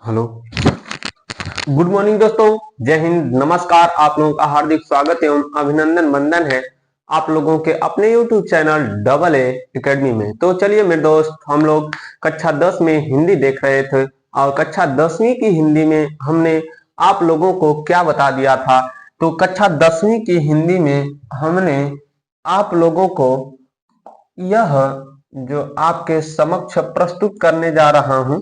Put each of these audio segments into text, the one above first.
Hello, good morning दोस्तों। जय हिंद, नमस्कार। आप लोगों का हार्दिक स्वागत एवं अभिनंदन वंदन है आप लोगों के अपने YouTube channel double A academy में। तो चलिए मेरे दोस्त, हम लोग कक्षा 10 में हिंदी देख रहे थे और कक्षा 10वीं की हिंदी में हमने आप लोगों को क्या बता दिया था। तो कक्षा 10वीं की हिंदी में हमने आप लोगों को यह जो आपके समक्ष प्रस्तुत करने जा रहा हूं,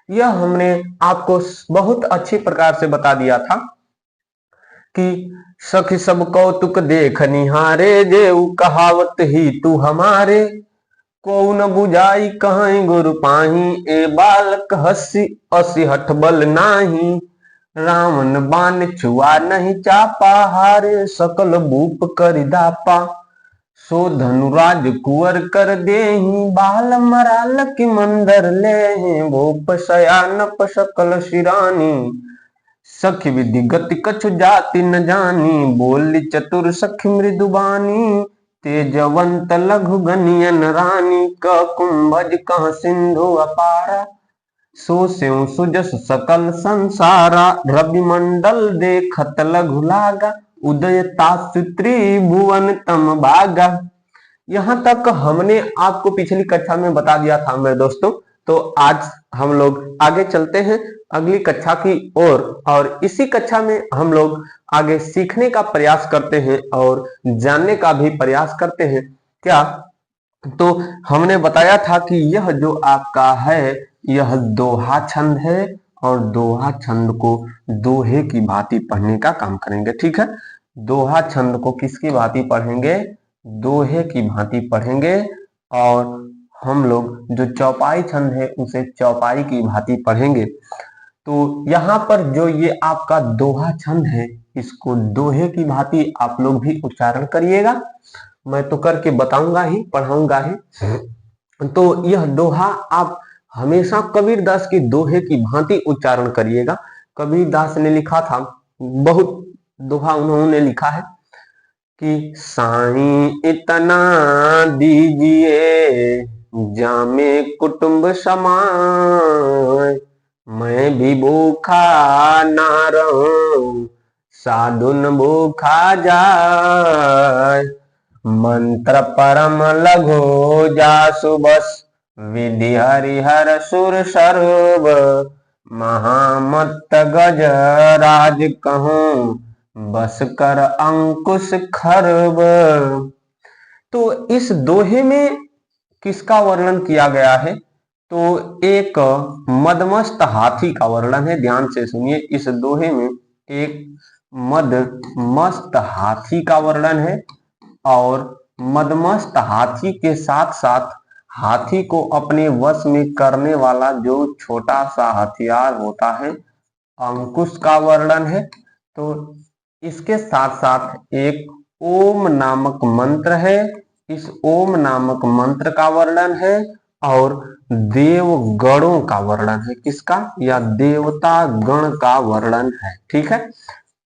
यह हमने आपको बहुत अच्छी प्रकार से बता दिया था कि सखी सब कौतुक देख निहारे, जेऊ कहावत ही तू हमारे, को न बुझाई कहीं गुरु पाही, ए बालक हसी असी हठ बल नाही, रावण बाण छुआ नहीं चापा, हारे सकल भूप कर दापा, सो धनुराज कुंवर कर देहि, बाल मराल की मंदर ले, भूप शयानप सकल शिरानी, सखी विधि गति कछु जाति न जानी, बोली चतुर सखी मृदुबानी, तेजवंत लघु गनियन रानी, क कुंभज कह सिंधु अपारा, सो स्यों सुजस सकल संसारा, रवि मंडल देखत लघु लागा, उदय तासु त्रिभुवन तम भागा। यहाँ तक हमने आपको पिछली कक्षा में बता दिया था मेरे दोस्तों। तो आज हम लोग आगे चलते हैं अगली कक्षा की ओर, और इसी कक्षा में हम लोग आगे सीखने का प्रयास करते हैं और जानने का भी प्रयास करते हैं। क्या तो हमने बताया था कि यह जो आपका है यह दोहा छंद है, और दोहा छंद को दोहे की भांति पढ़ने का काम करेंगे। ठीक है, दोहा छंद को किसकी भांति पढ़ेंगे? दोहे की भांति पढ़ेंगे। और हम लोग जो चौपाई छंद है उसे चौपाई की भांति पढ़ेंगे। तो यहाँ पर जो ये आपका दोहा छंद है, इसको दोहे की भांति आप लोग भी उच्चारण करिएगा। मैं तो करके बताऊंगा ही, पढ़ाऊंगा ही। तो यह दोहा आप हमेशा कबीरदास की दोहे की भांति उच्चारण करिएगा। कबीरदास ने लिखा था, बहुत दोहा उन्होंने लिखा है कि साईं इतना दीजिए जामे कुटुंब समाए, मैं भी भूखा ना रहूं साधुन भूखा जाए, मंत्र परम लघु जासु बस, विधि हरिहर सुर सर्व, महामत्त गज राज कहूं, बस कर अंकुश खरब। तो इस दोहे में किसका वर्णन किया गया है? तो एक मदमस्त हाथी का वर्णन है। ध्यान से सुनिए, इस दोहे में एक मदमस्त हाथी का वर्णन है, और मदमस्त हाथी के साथ साथ हाथी को अपने वश में करने वाला जो छोटा सा हथियार होता है, अंकुश का वर्णन है। तो इसके साथ साथ एक ओम नामक मंत्र है, इस ओम नामक मंत्र का वर्णन है, और देवगणों का वर्णन है। किसका? या देवता गण का वर्णन है। ठीक है,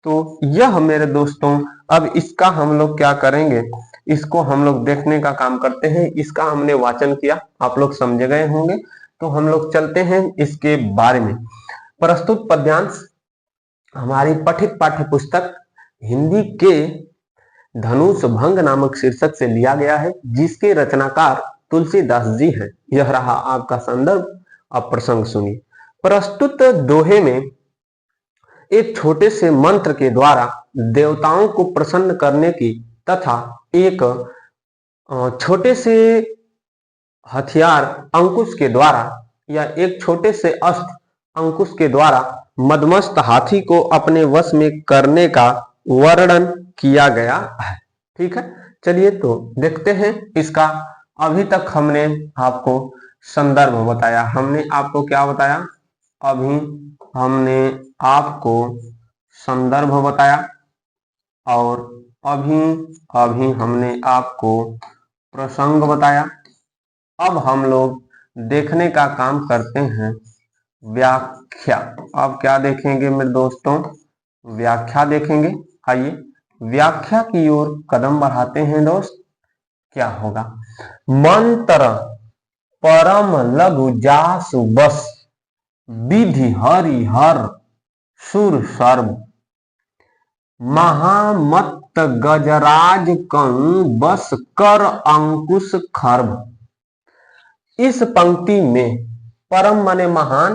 तो यह मेरे दोस्तों, अब इसका हम लोग क्या करेंगे, इसको हम लोग देखने का काम करते हैं। इसका हमने वाचन किया, आप लोग समझ गए होंगे। तो हम लोग चलते हैं इसके बारे में। प्रस्तुत पद्यांश हमारी पठित पाठ्य पुस्तक हिंदी के धनुष भंग नामक शीर्षक से लिया गया है, जिसके रचनाकार तुलसीदास जी हैं। यह रहा आपका संदर्भ। अब प्रसंग सुनिए। प्रस्तुत दोहे में एक छोटे से मंत्र के द्वारा देवताओं को प्रसन्न करने की तथा एक छोटे से हथियार अंकुश के द्वारा, या एक छोटे से अस्त्र अंकुश के द्वारा मदमस्त हाथी को अपने वश में करने का वर्णन किया गया है। ठीक है, चलिए तो देखते हैं इसका। अभी तक हमने आपको संदर्भ बताया। हमने आपको क्या बताया? अभी हमने आपको संदर्भ बताया, और अभी हमने आपको प्रसंग बताया। अब हम लोग देखने का काम करते हैं व्याख्या। अब क्या देखेंगे मेरे दोस्तों? व्याख्या देखेंगे। आइए व्याख्या की ओर कदम बढ़ाते हैं दोस्त। क्या होगा? मंत्र परम लघु जासु बस, विधि हरि हर सुर सर्व, महामत्त गजराज कंग बस कर अंकुश खर्व। इस पंक्ति में परम माने महान,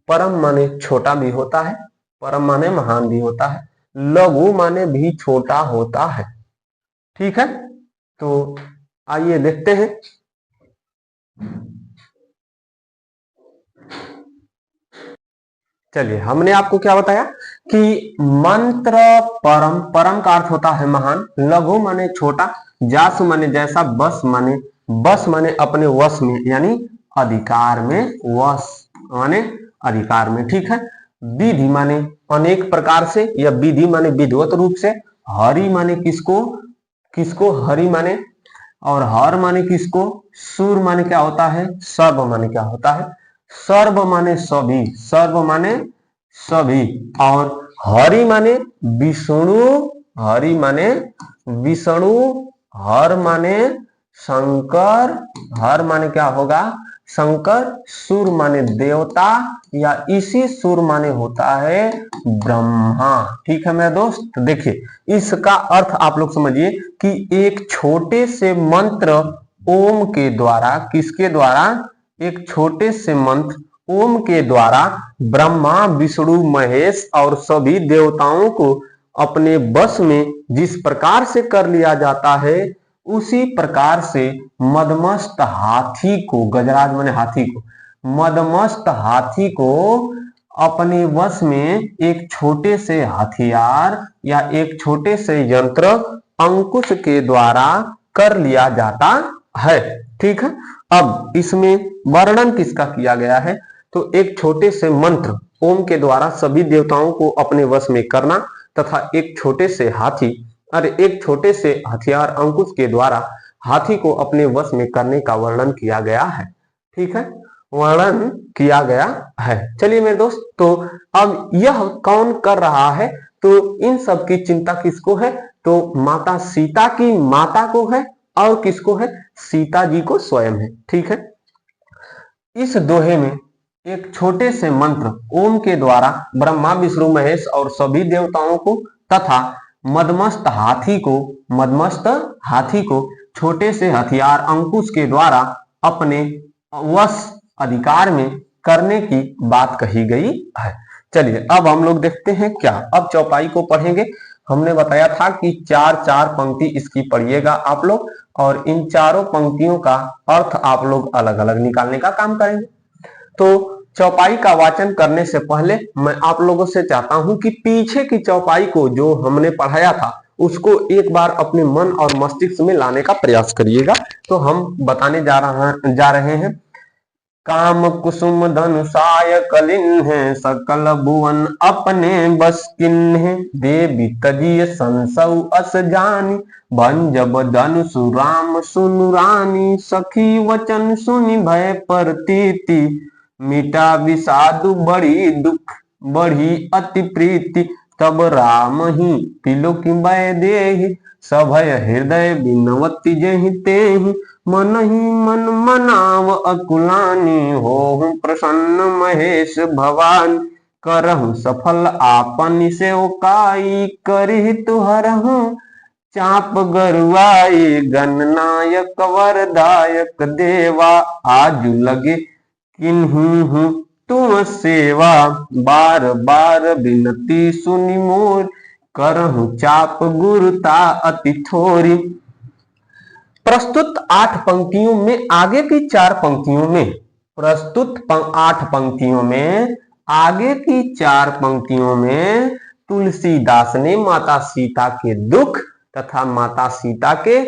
परम माने छोटा भी होता है, परम माने महान भी होता है, लघु माने भी छोटा होता है। ठीक है, तो आइए देखते हैं। चलिए, हमने आपको क्या बताया कि मंत्र परम, परम का अर्थ होता है महान, लघु माने छोटा, जासु माने जैसा, बस माने अपने वश में, यानी अधिकार में, वश माने अधिकार में। ठीक है, विधि माने अनेक प्रकार से, या विधि माने विधिवत रूप से, हरि माने किसको, किसको हरि माने, और हर माने किसको, सुर माने क्या होता है, सर्व माने क्या होता है, सर्व माने सभी, सर्व माने सभी, और हरि माने विष्णु, हरि माने विष्णु, हर माने शंकर, हर माने क्या होगा, शंकर, सुर माने देवता, या इसी सुर माने होता है ब्रह्मा। ठीक है मेरे दोस्त, देखिए इसका अर्थ आप लोग समझिए कि एक छोटे से मंत्र ओम के द्वारा, किसके द्वारा, एक छोटे से मंत्र ओम के द्वारा ब्रह्मा विष्णु महेश और सभी देवताओं को अपने बस में जिस प्रकार से कर लिया जाता है, उसी प्रकार से मदमस्त हाथी को, गजराज माने हाथी को, मदमस्त हाथी को अपने वश में एक छोटे से हथियार या एक छोटे से यंत्र अंकुश के द्वारा कर लिया जाता है। ठीक है, अब इसमें वर्णन किसका किया गया है, तो एक छोटे से मंत्र ओम के द्वारा सभी देवताओं को अपने वश में करना, तथा एक छोटे से हाथी, अरे एक छोटे से हथियार अंकुश के द्वारा हाथी को अपने वश में करने का वर्णन किया गया है। ठीक है, वर्णन किया गया है। चलिए मेरे दोस्त, तो अब यह कौन कर रहा है, तो इन सब की चिंता किसको है, तो माता सीता की माता को है, और किसको है, सीता जी को स्वयं है। ठीक है, इस दोहे में एक छोटे से मंत्र ओम के द्वारा ब्रह्मा विष्णु महेश और सभी देवताओं को, तथा मदमस्त हाथी को छोटे से हथियार अंकुश के द्वारा अपने वश अधिकार में करने की बात कही गई है। चलिए अब हम लोग देखते हैं क्या, अब चौपाई को पढ़ेंगे। हमने बताया था कि चार चार पंक्ति इसकी पढ़िएगा आप लोग, और इन चारों पंक्तियों का अर्थ आप लोग अलग अलग निकालने का काम करेंगे। तो चौपाई का वाचन करने से पहले मैं आप लोगों से चाहता हूं कि पीछे की चौपाई को जो हमने पढ़ाया था उसको एक बार अपने मन और मस्तिष्क में लाने का प्रयास करिएगा। तो हम बताने जा रहे हैं। काम कुसुम धनुषाय कलिन्ह, सकल भुवन अपने बस किन्ह, देवी तजिय संसौ अस जानी, भंजब धनुषु राम सुनु रानी, सखी वचन सुनि भय परतीति, मिटा विषादु बढ़ी दुख बढ़ी अति प्रीति, तब राम ही तिलोक भय देहि, सभय हृदय बिनवती जहि तेहि, मन ही मन मनाव अकुलानी, हो प्रसन्न महेश भवानी, करहु सफल आपन सेवकाई, करहि तुहरहु चाप गरुआई, गणनायक वरदायक देवा, आजु लगे किन्हु तुम सेवा, बार बार बिनती सुनि मोर, करहु चाप गुरुता अति थोरी। प्रस्तुत 8 पंक्तियों में आगे की 4 पंक्तियों में, प्रस्तुत 8 पंक्तियों में आगे की 4 पंक्तियों में तुलसीदास ने माता सीता के दुख तथा माता सीता के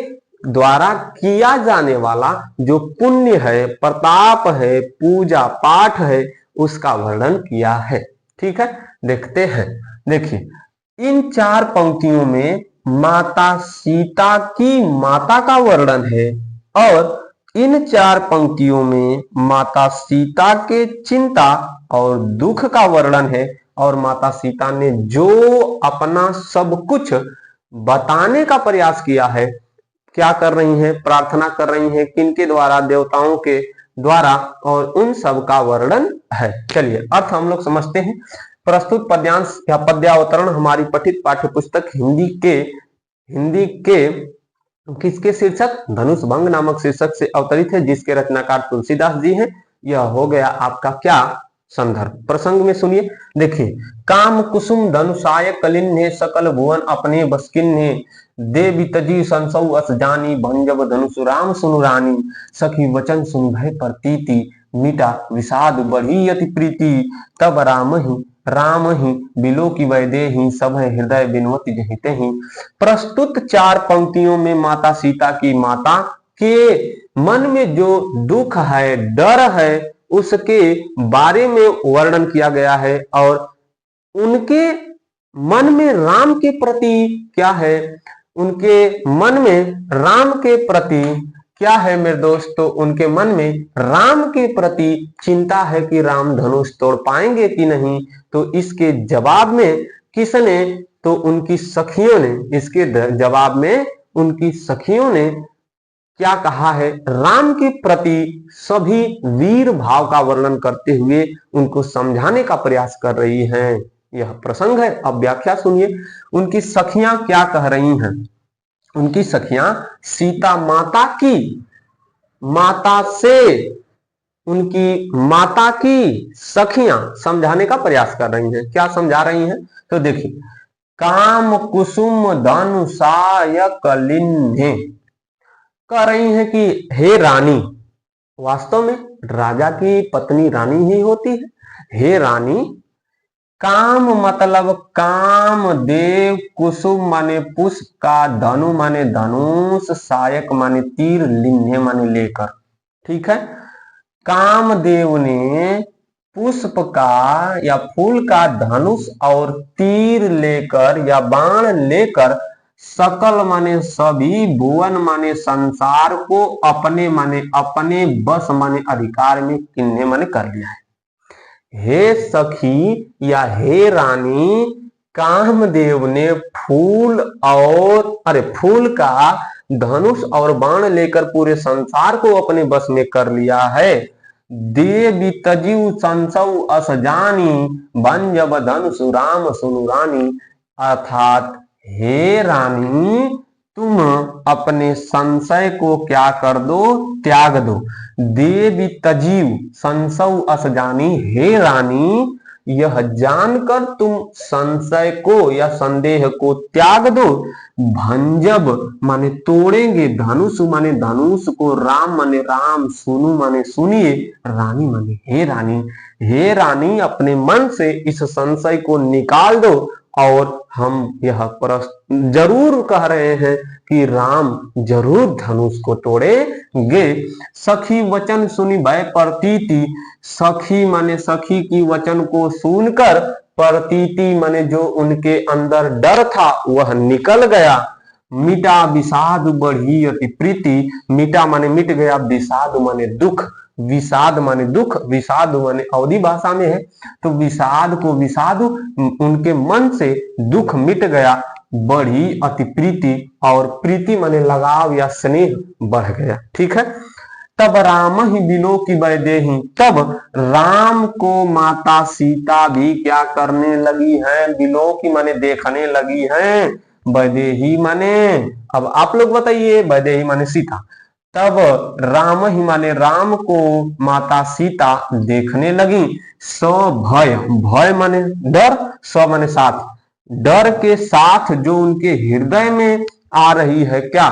द्वारा किया जाने वाला जो पुण्य है, प्रताप है, पूजा पाठ है, उसका वर्णन किया है। ठीक है, देखते हैं। देखिए इन 4 पंक्तियों में माता सीता की माता का वर्णन है, और इन 4 पंक्तियों में माता सीता के चिंता और दुख का वर्णन है, और माता सीता ने जो अपना सब कुछ बताने का प्रयास किया है, क्या कर रही हैं, प्रार्थना कर रही हैं, किनके द्वारा, देवताओं के द्वारा और उन सब का वर्णन है। चलिए अर्थ हम लोग समझते हैं। प्रस्तुत पद्यांश या पद्यावतरण हमारी पठित पाठ्य पुस्तक हिंदी के किसके शीर्षक धनुष भंग नामक शीर्षक से अवतरित है, जिसके रचनाकार तुलसीदास जी हैं। यह हो गया आपका क्या संदर्भ। प्रसंग में सुनिए, देखिए, काम कुसुम धनुषाय कलिन्हे सकल भुवन अपने बसकिन्हे देवी तजी संसौ अस जानी भंजब धनुष राम सुनु रानी सखी वचन सुन भय प्रतीति मीटा विषाद बढ़ी अति प्रीति तब राम ही बिलो की वैदेही सब हृदय बिनवती जहिते ही। प्रस्तुत 4 पंक्तियों में माता सीता की माता के मन में जो दुख है, डर है, उसके बारे में वर्णन किया गया है और उनके मन में राम के प्रति क्या है, उनके मन में राम के प्रति क्या है मेरे दोस्तों, उनके मन में राम के प्रति चिंता है कि राम धनुष तोड़ पाएंगे कि नहीं। तो इसके जवाब में किसने, तो उनकी सखियों ने, इसके जवाब में उनकी सखियों ने क्या कहा है, राम के प्रति सभी वीर भाव का वर्णन करते हुए उनको समझाने का प्रयास कर रही हैं। यह प्रसंग है। अब व्याख्या सुनिए, उनकी सखियां क्या कह रही हैं। उनकी सखियां सीता माता से उनकी माता की सखियां समझाने का प्रयास कर रही हैं। क्या समझा रही हैं, तो देखिए, काम कुसुम धनुषाय कलिन्हे कह रही हैं कि हे रानी, वास्तव में राजा की पत्नी रानी ही होती है। हे रानी, काम मतलब काम देव, कुसुम माने पुष्प का, धनु माने धनुष, सायक माने तीर, लिन्हे माने लेकर। ठीक है, कामदेव ने पुष्प का या फूल का धनुष और तीर लेकर या बाण लेकर सकल माने सभी, भुवन माने संसार को, अपने माने अपने, बस माने अधिकार में, किन्हे माने कर लिया है। हे सखी या हे रानी, कामदेव ने फूल का धनुष और बाण लेकर पूरे संसार को अपने बस में कर लिया है। देवी तजीव संसौ अस जानी भंजब धनुष राम सुनु रानी, अर्थात हे रानी, तुम अपने संशय को क्या कर दो, त्याग दो। देवी तजीव संसौ अस जानी, हे रानी, यह जानकर तुम संशय को या संदेह को त्याग दो। भंजब माने तोड़ेंगे, धनुष माने धनुष को, राम माने राम, सुनु माने सुनिए, रानी माने हे रानी। हे रानी, अपने मन से इस संशय को निकाल दो और हम यह जरूर कह रहे हैं कि राम जरूर धनुष को तोड़ेंगे। सखी वचन सुनी भय प्रतीति, सखी माने सखी की वचन को सुनकर, प्रतीति माने जो उनके अंदर डर था वह निकल गया। मिटा विषाद बढ़ी अति प्रीति, मिटा माने मिट गया, विषाद माने दुख, विषाद माने दुख, विषाद माने अवधी भाषा में है, तो विषाद उनके मन से दुख मिट गया। बढ़ी अति प्रीति, और प्रीति माने लगाव या स्नेह बढ़ गया। ठीक है, तब राम ही बिलो की वैदेही, तब राम को माता सीता भी क्या करने लगी है, बिलो की माने देखने लगी है, वैदेही माने, अब आप लोग बताइए, वैदेही माने सीता, तब राम ही माने राम को माता सीता देखने लगी। भय, भय माने डर, माने साथ, डर के साथ जो उनके हृदय में आ रही है क्या,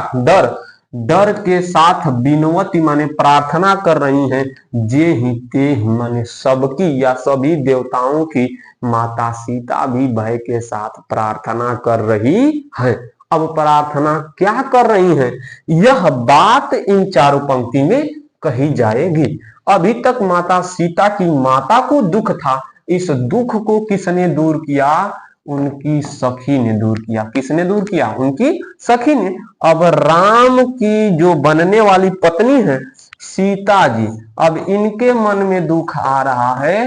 डर के साथ बिनवती माने प्रार्थना कर रही हैं। जे ही ते ही माने सबकी या सभी देवताओं की माता सीता भी भय के साथ प्रार्थना कर रही है। अब प्रार्थना क्या कर रही हैं, यह बात इन 4 पंक्ति में कही जाएगी। अभी तक माता सीता की माता को दुख था, इस दुख को किसने दूर किया, उनकी सखी ने दूर किया। किसने दूर किया, उनकी सखी ने। अब राम की जो बनने वाली पत्नी है सीता जी, अब इनके मन में दुख आ रहा है,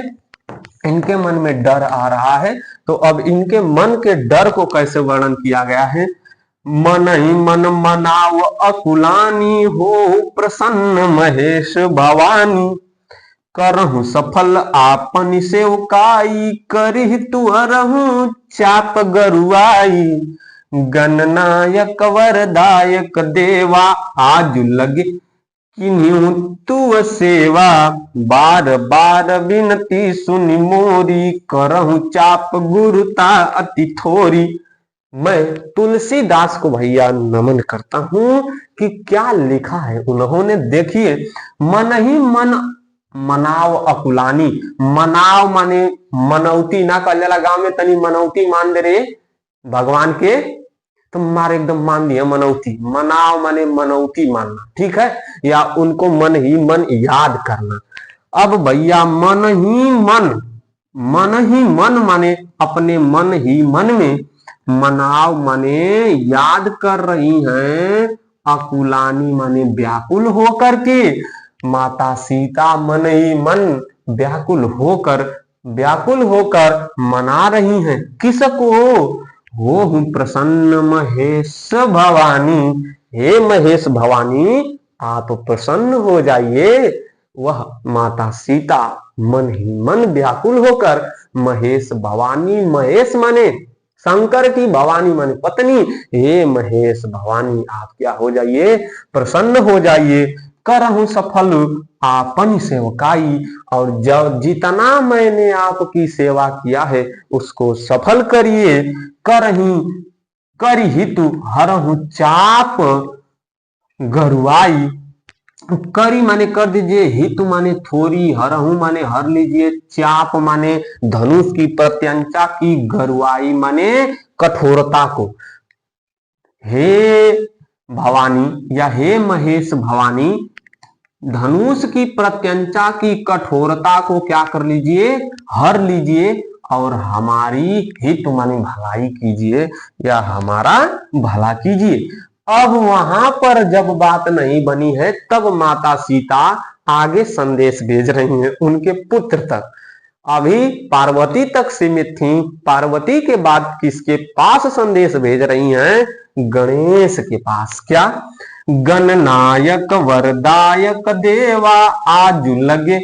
इनके मन में डर आ रहा है, तो अब इनके मन के डर को कैसे वर्णन किया गया है, मन ही मन मनाव अकुलानी, हो प्रसन्न महेश भवानी। करहु सफल आपन सेवकाई, करहि तुअरहु चाप गरुआई। गणनायक वरदायक देवा, आज लगे किन्हीं तुअ सेवा। बार बार विनती सुनि मोरी, करहु चाप गुरुता अति थोरी। मैं तुलसीदास को भैया नमन करता हूं कि क्या लिखा है उन्होंने। देखिए, मन ही मन मनाव अकुलानी। मनाव माने मनौती ना कल जाला, गांव में तनी मनौती मान दे रे भगवान के, तो मारे एकदम मान दिया मनौती। मनाव माने मनौती मानना, ठीक है, या उनको मन ही मन याद करना। अब भैया मन ही मन माने अपने मन ही मन में, मनाव माने याद कर रही हैं, अकुलानी माने व्याकुल होकर के। माता सीता मन ही मन व्याकुल होकर मना रही हैं किसको? हो हूं प्रसन्न महेश भवानी। हे महेश भवानी, आप प्रसन्न हो जाइए। वह माता सीता मन ही मन व्याकुल होकर महेश भवानी, महेश माने शंकर की, भवानी माने पत्नी, हे महेश भवानी आप क्या हो जाइए, प्रसन्न हो जाइए। करहूं सफल आपन सेवकाई, और जब जितना मैंने आपकी सेवा किया है उसको सफल करिए। करही तू हरहु चाप गरुआई। करी माने कर दीजिए, हितु माने थोड़ी, हरहु माने हर लीजिए, चाप माने धनुष की प्रत्यंचा की, गरुआई माने कठोरता को। हे भवानी या हे महेश भवानी, धनुष की प्रत्यंचा की कठोरता को क्या कर लीजिए, हर लीजिए, और हमारी हित माने भलाई कीजिए या हमारा भला कीजिए। अब वहां पर जब बात नहीं बनी है, तब माता सीता आगे संदेश भेज रही हैं उनके पुत्र तक। अभी पार्वती तक सीमित थी, पार्वती के बाद किसके पास संदेश भेज रही हैं? गणेश के पास। क्या? गणनायक वरदायक देवा, आज लगे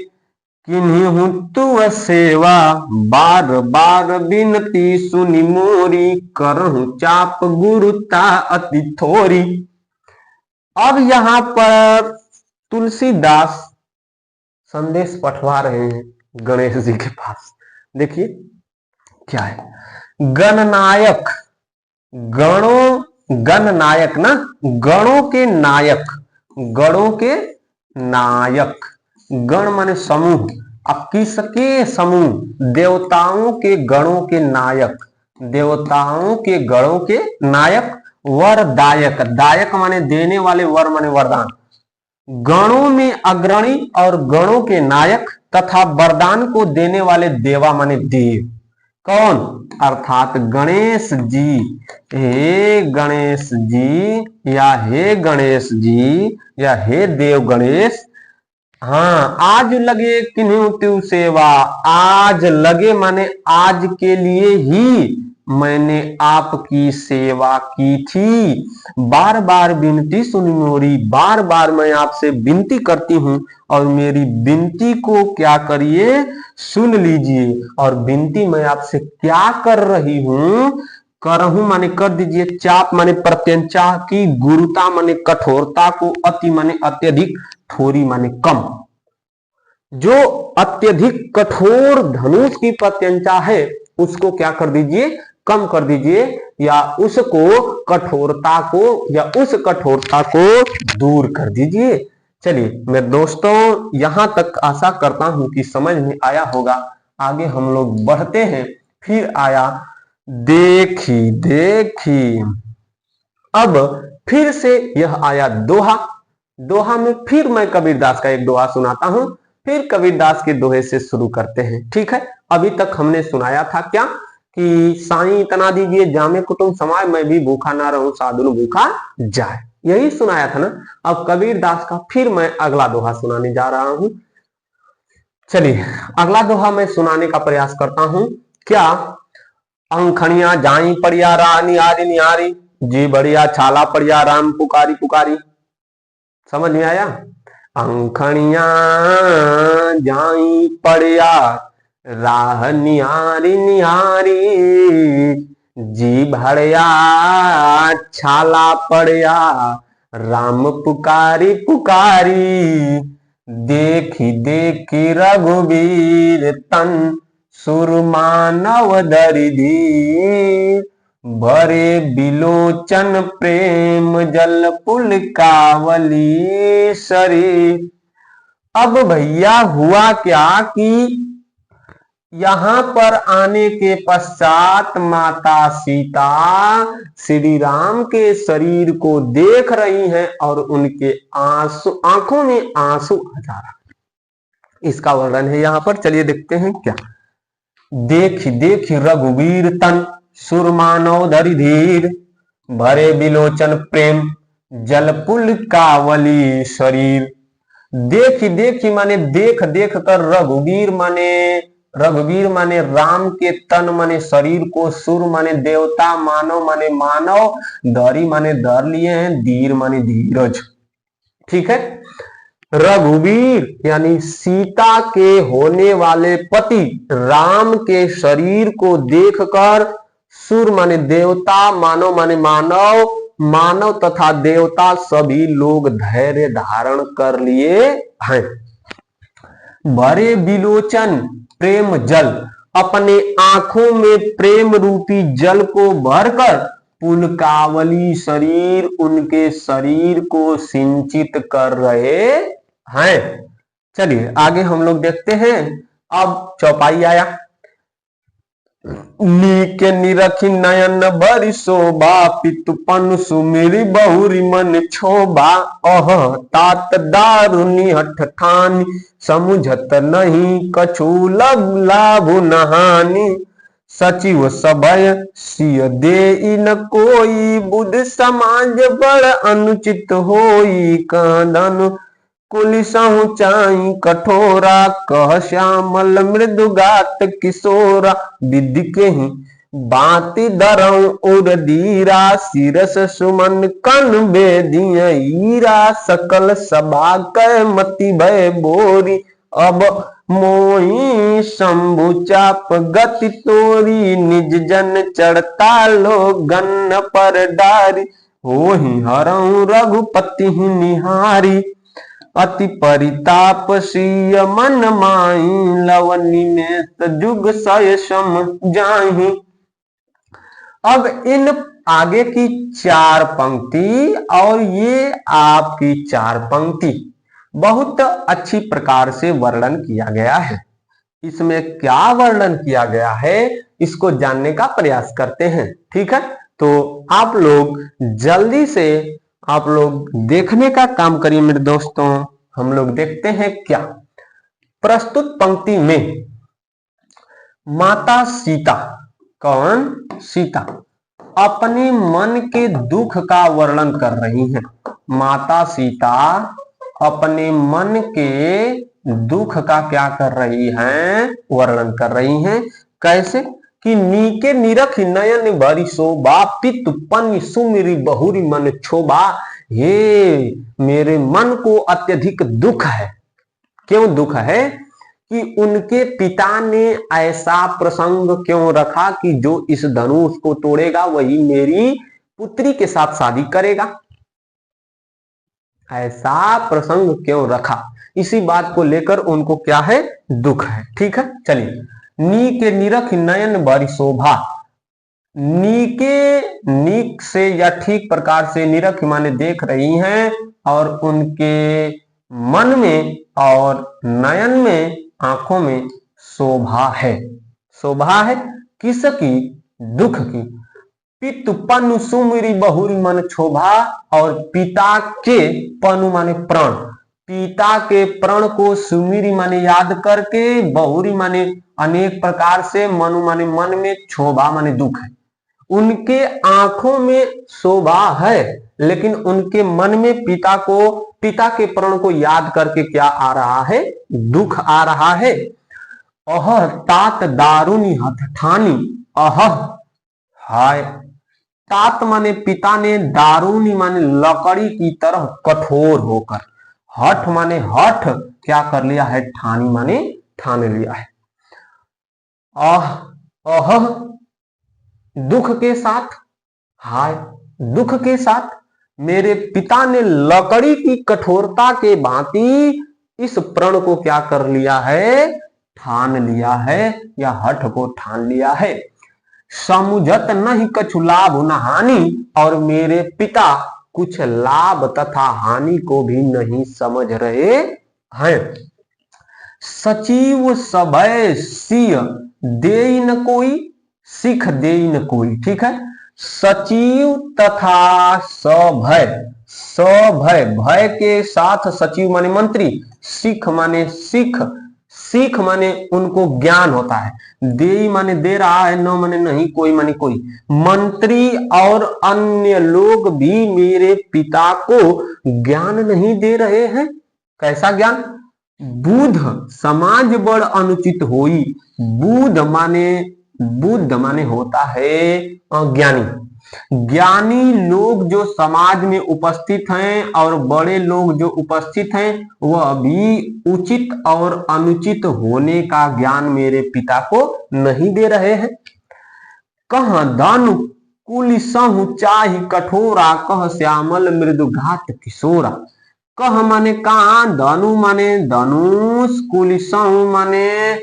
किन्हीं तुअ सेवा। बार बार बिनती सुनि मोरी, करहु चाप गुरुता अति थोरी। अब यहां पर तुलसीदास संदेश पठवा रहे हैं गणेश जी के पास। देखिए क्या है, गणनायक, गणनायक ना, गणों के नायक, गणों के नायक। गण माने समूह, अब किसके समूह? देवताओं के गणों के नायक, देवताओं के गणों के नायक। वरदायक, दायक माने देने वाले, वर माने वरदान। गणों में अग्रणी और गणों के नायक तथा वरदान को देने वाले देवा माने देव। कौन? अर्थात गणेश जी। हे गणेश जी या हे गणेश जी या हे देव गणेश, हाँ, आज लगे किन्हीं त्यू सेवा। आज लगे माने आज के लिए ही मैंने आपकी सेवा की थी। बार बार विनती सुनी मोरी, बार बार मैं आपसे विनती करती हूं, और मेरी विनती को क्या करिए, सुन लीजिए। और विनती मैं आपसे क्या कर रही हूं? करहूं माने कर दीजिए, चाप माने प्रत्यंचा की, गुरुता माने कठोरता को, अति माने अत्यधिक, थोड़ी माने कम। जो अत्यधिक कठोर धनुष की प्रत्यंचा है उसको क्या कर दीजिए, कम कर दीजिए, या उसको कठोरता को, या उस कठोरता को दूर कर दीजिए। चलिए मैं दोस्तों यहां तक आशा करता हूं कि समझ में आया होगा। आगे हम लोग बढ़ते हैं। फिर आया देखी देखी। अब फिर से यह आया दोहा। दोहा में फिर मैं कबीरदास का एक दोहा सुनाता हूं, फिर कबीरदास के दोहे से शुरू करते हैं, ठीक है। अभी तक हमने सुनाया था क्या कि साईं इतना दीजिए जामे कुटुंब समाए, मैं भी भूखा ना रहूं साधु भूखा जाए, यही सुनाया था ना। अब कबीरदास का फिर मैं अगला दोहा सुनाने जा रहा हूं। चलिए अगला दोहा मैं सुनाने का प्रयास करता हूं। क्या? अंखणिया जाई परिया निहारी निहारी, जी बढ़िया। छाला पड़िया राम पुकारी पुकारी, समझ में आया। अंखणिया जाई पड़िया राह निहारी निहारी, जी भड़िया छाला पड़िया राम पुकारी पुकारी, देखी देखी रघुवीर तन सुरमानव धरि धीर, भरे बिलोचन प्रेम जल पुलकावली सरी। अब भैया हुआ क्या कि यहां पर आने के पश्चात माता सीता श्री राम के शरीर को देख रही हैं और उनके आंखों में आंसू आ जा रहा। इसका वर्णन है यहां पर, चलिए देखते हैं क्या। देखी देखी रघुवीर तन सुरमानव धरि धीर, भरे बिलोचन प्रेम जल पुलकावली शरीर। देखी देखी माने देख देख कर, रघुवीर माने राम के तन माने शरीर को, सुर माने देवता, मानव माने मानव, धरी माने धर लिए हैं, धीर माने धीरज। ठीक है। रघुवीर यानी सीता के होने वाले पति राम के शरीर को देखकर, सुर माने देवता, मानव माने मानव, मानव तथा देवता सभी लोग धैर्य धारण कर लिए हैं। भरे बिलोचन प्रेम जल, अपने आंखों में प्रेम रूपी जल को भरकर पुलकावली शरीर, उनके शरीर को सिंचित कर रहे हैं। चलिए आगे हम लोग देखते हैं। अब चौपाई आया। नीके निरखी नयन भरी शोभा, पितुपन सुमिरी बहुरी मन क्षोभा, अह तात दारुनी हठ ठानी, समुझत नहीं कछु लाभु नहानी, सचिव सभय सिय देई न कोई, बुध समाज बड़ अनुचित होई, कांदन कुलिसहु चाई कठोरा, कह श्यामल मृदुगात किशोरा, विधि के ही बाती दरऊ उर दीरा, सिरस सुमन कन बेदिया हीरा, सकल सभा कै मति भय बोरी, अब मोही शंभु चाप गति तोरी, निज जन चढ़ता लो गन्न पर डारी, होहि हरऊ रघुपति निहारी, अति परिताप सिय मन माई, लवनी में जुग सय सम जाहि। अब इन आगे की 4 पंक्ति और ये आपकी 4 पंक्ति बहुत अच्छी प्रकार से वर्णन किया गया है। इसमें क्या वर्णन किया गया है इसको जानने का प्रयास करते हैं। ठीक है, तो आप लोग जल्दी से आप लोग देखने का काम करिए मेरे दोस्तों। हम लोग देखते हैं क्या प्रस्तुत पंक्ति में माता सीता, कौन? सीता अपने मन के दुख का वर्णन कर रही हैं। माता सीता अपने मन के दुख का क्या कर रही हैं? वर्णन कर रही हैं। कैसे कि नीके निरख नयन भरी शोभा, पितुपन सुमिरी बहुरी मन क्षोभा। हे मेरे मन को अत्यधिक दुख है। क्यों दुख है? कि उनके पिता ने ऐसा प्रसंग क्यों रखा कि जो इस धनुष को तोड़ेगा वही मेरी पुत्री के साथ शादी करेगा। ऐसा प्रसंग क्यों रखा, इसी बात को लेकर उनको क्या है? दुख है। ठीक है, चलिए। नी के निरख नयन भरी शोभा, नीके नीक से या ठीक प्रकार से, निरख माने देख रही हैं, और उनके मन में और नयन में, आंखों में शोभा है। शोभा है किसकी? दुख की। पितु पनु सुमिरी बहुरी मन क्षोभा, और पिता के, पनु माने प्राण, पिता के प्राण को सुमिरी माने याद करके, बहुरी माने अनेक प्रकार से, मनु माने मन में, क्षोभा माने दुख है। उनके आंखों में शोभा है लेकिन उनके मन में पिता के प्राण को याद करके क्या आ रहा है? दुख आ रहा है। अह तात दारुनी हठ ठानी, अह हाय, तात माने पिता ने, दारूनी माने लकड़ी की तरह कठोर होकर, हठ माने हठ क्या कर लिया है, ठानी माने ठान लिया है। अह दुख के साथ, हाय दुख के साथ, मेरे पिता ने लकड़ी की कठोरता के भांति इस प्रण को क्या कर लिया है, ठान लिया है, या हठ को ठान लिया है। समुझत नहीं कछु लाभ न हानि, और मेरे पिता कुछ लाभ तथा हानि को भी नहीं समझ रहे हैं। सचिव सभय सिय देई न कोई, सिख देई न कोई, ठीक है। सचिव तथा सभय, सभय भय के साथ, सचिव माने मंत्री, सिख माने सिख, सीख माने उनको ज्ञान होता है, दे माने दे रहा है, न माने नहीं, कोई माने कोई। मंत्री और अन्य लोग भी मेरे पिता को ज्ञान नहीं दे रहे हैं। कैसा ज्ञान? बुध समाज बड़ अनुचित होई। बुध माने होता है ज्ञानी। ज्ञानी लोग जो समाज में उपस्थित हैं और बड़े लोग जो उपस्थित हैं, वह भी उचित और अनुचित होने का ज्ञान मेरे पिता को नहीं दे रहे हैं। कह दानु कुलिसहु चाहि कठोरा, कह श्यामल मृदुघात किशोरा। कह माने कहा, दानु माने धनुष, कुलिसहु माने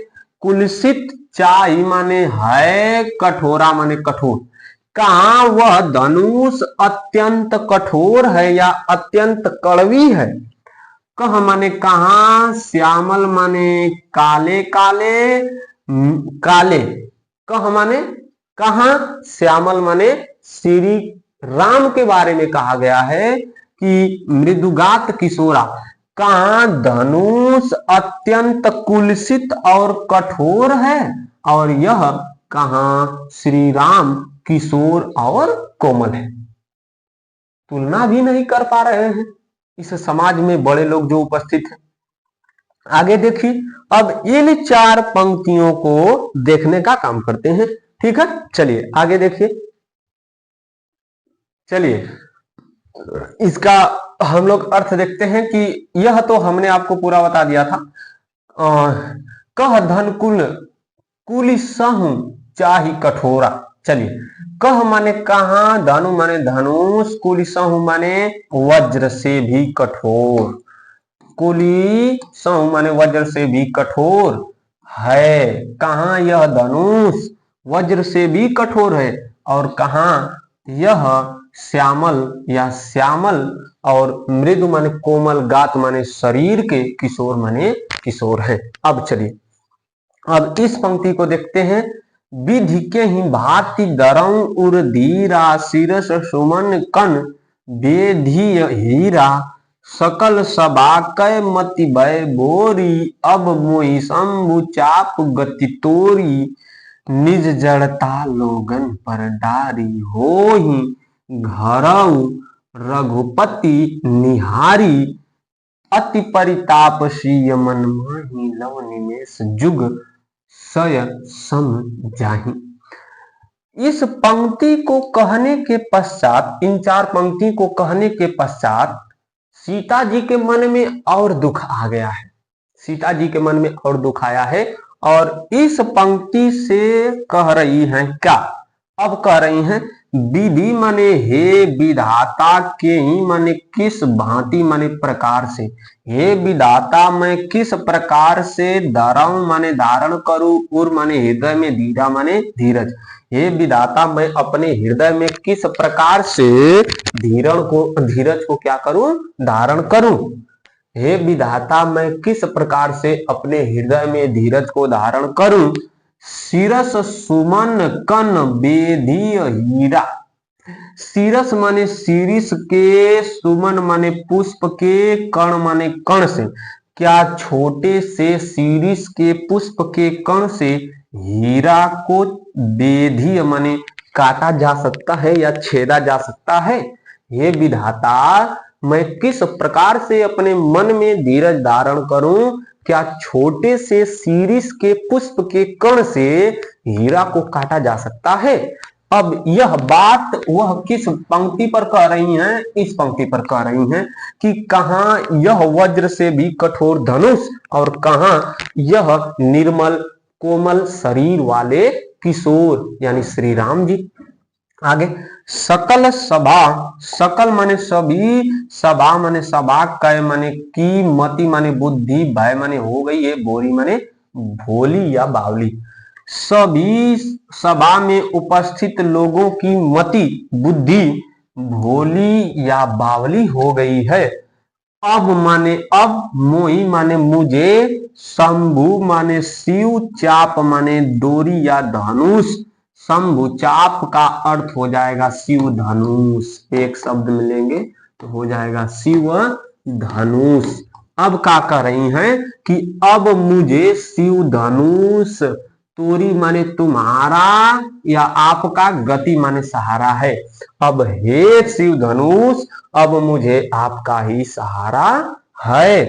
कुलसित, चाहि माने है, कठोरा माने कठोर। कहा वह धनुष अत्यंत कठोर है या अत्यंत कड़वी है। कह माने कहा, श्यामल माने काले काले, काले। कह माने कहा, श्यामल माने श्री राम के बारे में कहा गया है कि मृदुगात किशोरा। कहा धनुष अत्यंत कुलसित और कठोर है, और यह कहा श्री राम किशोर और कोमल है। तुलना भी नहीं कर पा रहे हैं इस समाज में बड़े लोग जो उपस्थित हैं। आगे देखिए, अब इन 4 पंक्तियों को देखने का काम करते हैं, ठीक है। चलिए आगे देखिए, चलिए इसका हम लोग अर्थ देखते हैं कि यह तो हमने आपको पूरा बता दिया था। कह धन कुल कुलिसहु चाहि कठोरा। चलिए, कह माने कहा, धनु माने धनुष, कुलिसहु माने वज्र से भी कठोर, कुलिसहु माने वज्र से भी कठोर है। कहा यह धनुष वज्र से भी कठोर है, और कहा यह श्यामल या श्यामल, और मृदु माने कोमल, गात माने शरीर के, किशोर माने किशोर है। अब चलिए, अब इस पंक्ति को देखते हैं। विधि के ही भांति दरऊ उर धीरा, शिरस सुमन कन बेधी हीरा, सकल सभा कै मति भय बोरी, अब मोहि शंभु चाप गति तोरी, निज जड़ता लोगन पर डारी, होहि घरऊ रघुपति निहारी, अति परिताप सीय मन माही, लव निमेष जुग सय सम जाहि। इस पंक्ति को कहने के पश्चात, इन 4 पंक्ति को कहने के पश्चात सीता जी के मन में और दुख आ गया है। सीता जी के मन में और दुख आया है, और इस पंक्ति से कह रही हैं क्या? अब कह रही हैं विधि माने हे विधाता के ही माने किस भांति माने प्रकार से, हे विधाता मैं किस प्रकार से धरऊं माने धारण करूं, उर माने हृदय में, धीरा माने धीरज। हे विधाता मैं अपने हृदय में किस प्रकार से धीरज को क्या करूं, धारण करूं। हे विधाता मैं किस प्रकार से अपने हृदय में धीरज को धारण करूं। शिरस सुमन कन बेधी हीरा। शिरस माने शीरिष के, सुमन माने पुष्प के, कण माने कण से। क्या छोटे से शीरिष के पुष्प के कण से हीरा को बेधी माने काटा जा सकता है या छेदा जा सकता है। हे विधाता मैं किस प्रकार से अपने मन में धीरज धारण करूं। क्या छोटे से शीरिष के पुष्प के कण से हीरा को काटा जा सकता है। अब यह बात वह किस पंक्ति पर कह रही हैं? इस पंक्ति पर कह रही हैं कि कहां यह वज्र से भी कठोर धनुष और कहां यह निर्मल कोमल शरीर वाले किशोर यानी श्री राम जी। आगे सकल सभा, सकल माने सभी, सभा माने सभा, कय माने की, मति माने बुद्धि, भय माने हो गई है, बोरी माने भोली या बावली। सभी सभा में उपस्थित लोगों की मति बुद्धि भोली या बावली हो गई है। अब माने अब, मोही माने मुझे, शंभु माने शिव, चाप माने डोरी या धनुष। शंभु चाप का अर्थ हो जाएगा शिव धनुष, एक शब्द मिलेंगे तो हो जाएगा शिव धनुष। अब क्या कर रही हैं कि अब मुझे शिव धनुष, तोरी माने तुम्हारा या आपका, गति माने सहारा है। अब हे शिव धनुष, अब मुझे आपका ही सहारा है।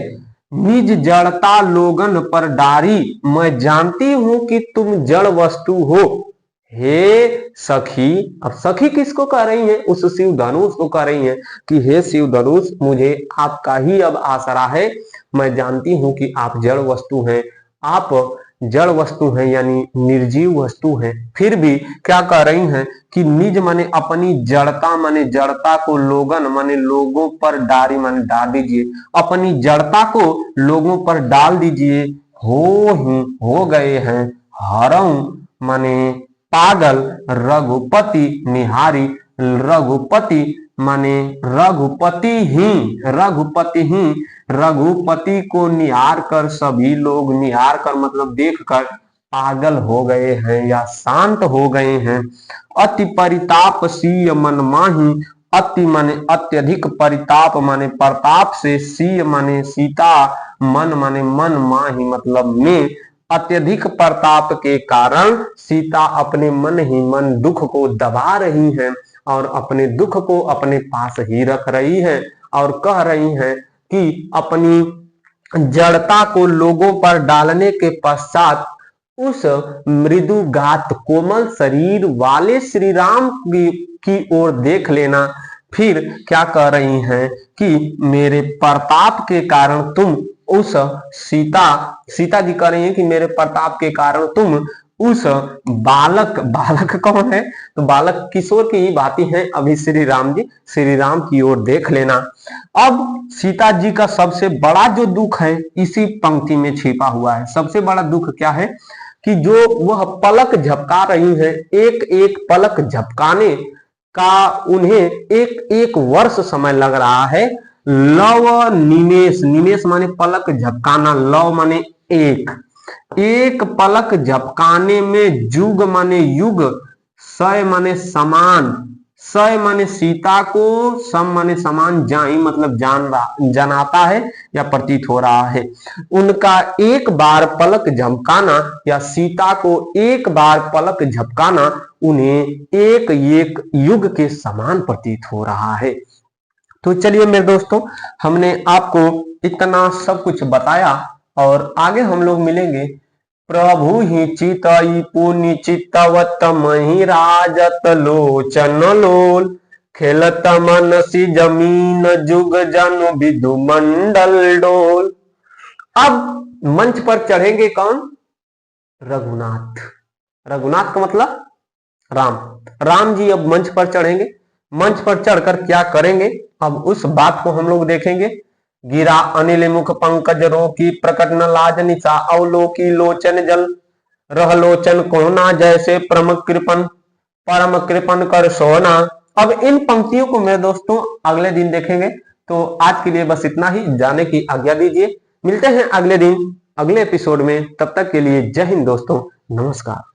निज जड़ता लोगन पर डारी, मैं जानती हूं कि तुम जड़ वस्तु हो। हे सखी, अब सखी किसको कह रही है? उस शिव धनुष को कह रही है कि हे शिव धनुष, मुझे आपका ही अब आसरा है। मैं जानती हूं कि आप जड़ वस्तु हैं, आप जड़ वस्तु हैं यानी निर्जीव वस्तु हैं। फिर भी क्या कह रही हैं कि निज माने अपनी जड़ता, माने जड़ता को लोगन माने लोगों पर डारी माने डाल दीजिए, अपनी जड़ता को लोगों पर डाल दीजिए। हो गए हैं हरऊ माने पागल, रघुपति निहारी, रघुपति माने रघुपति ही, रघुपति को निहार कर सभी लोग, निहार कर मतलब देख कर पागल हो गए हैं या शांत हो गए हैं। अति परिताप सीय मन माही, अति माने अत्यधिक, परिताप माने प्रताप से, सीय माने सीता, मन माने मन, माही मतलब में। अत्यधिक प्रताप के कारण सीता अपने मन ही मन दुख को दबा रही हैं और अपने दुख को अपने पास ही रख रही है और कह रही हैं कि अपनी जड़ता को लोगों पर डालने के पश्चात उस मृदुगात कोमल शरीर वाले श्री राम की ओर देख लेना। फिर क्या कह रही हैं कि मेरे प्रताप के कारण तुम उस सीता जी कह रही हैं कि मेरे प्रताप के कारण तुम उस बालक कौन है? तो बालक किशोर की ही भांति हैं अभी श्री राम की ओर देख लेना। अब सीता जी का सबसे बड़ा जो दुख है इसी पंक्ति में छिपा हुआ है। सबसे बड़ा दुख क्या है कि जो वह पलक झपका रही है, एक एक पलक झपकाने का उन्हें एक एक वर्ष समय लग रहा है। लव निमेष, निमेष माने पलक झपकाना, लव माने एक पलक झपकाने में, जुग माने युग, सय माने समान, सय माने सीता को, सम माने समान, जाई मतलब जनाता है या प्रतीत हो रहा है। उनका एक बार पलक झपकाना या सीता को एक बार पलक झपकाना उन्हें एक एक युग के समान प्रतीत हो रहा है। तो चलिए मेरे दोस्तों, हमने आपको इतना सब कुछ बताया और आगे हम लोग मिलेंगे। प्रभु ही चितई पुनि चितवत मही राजत लोचन लोल, खेलत मनसी जमीन जुग जन विधु मंडल डोल। अब मंच पर चढ़ेंगे कौन? रघुनाथ। रघुनाथ का मतलब राम। राम जी अब मंच पर चढ़ेंगे। मंच पर चढ़कर क्या करेंगे अब उस बात को हम लोग देखेंगे। गिरा अनिल मुख पंकज रोकी, प्रकट न लाज निशा अवलोकी, लोचन जल रह लोचन कोना, जैसे परम कृपन कर सोना। अब इन पंक्तियों को मेरे दोस्तों अगले दिन देखेंगे। तो आज के लिए बस इतना ही, जाने की आज्ञा दीजिए। मिलते हैं अगले दिन अगले एपिसोड में। तब तक के लिए जय हिंद दोस्तों, नमस्कार।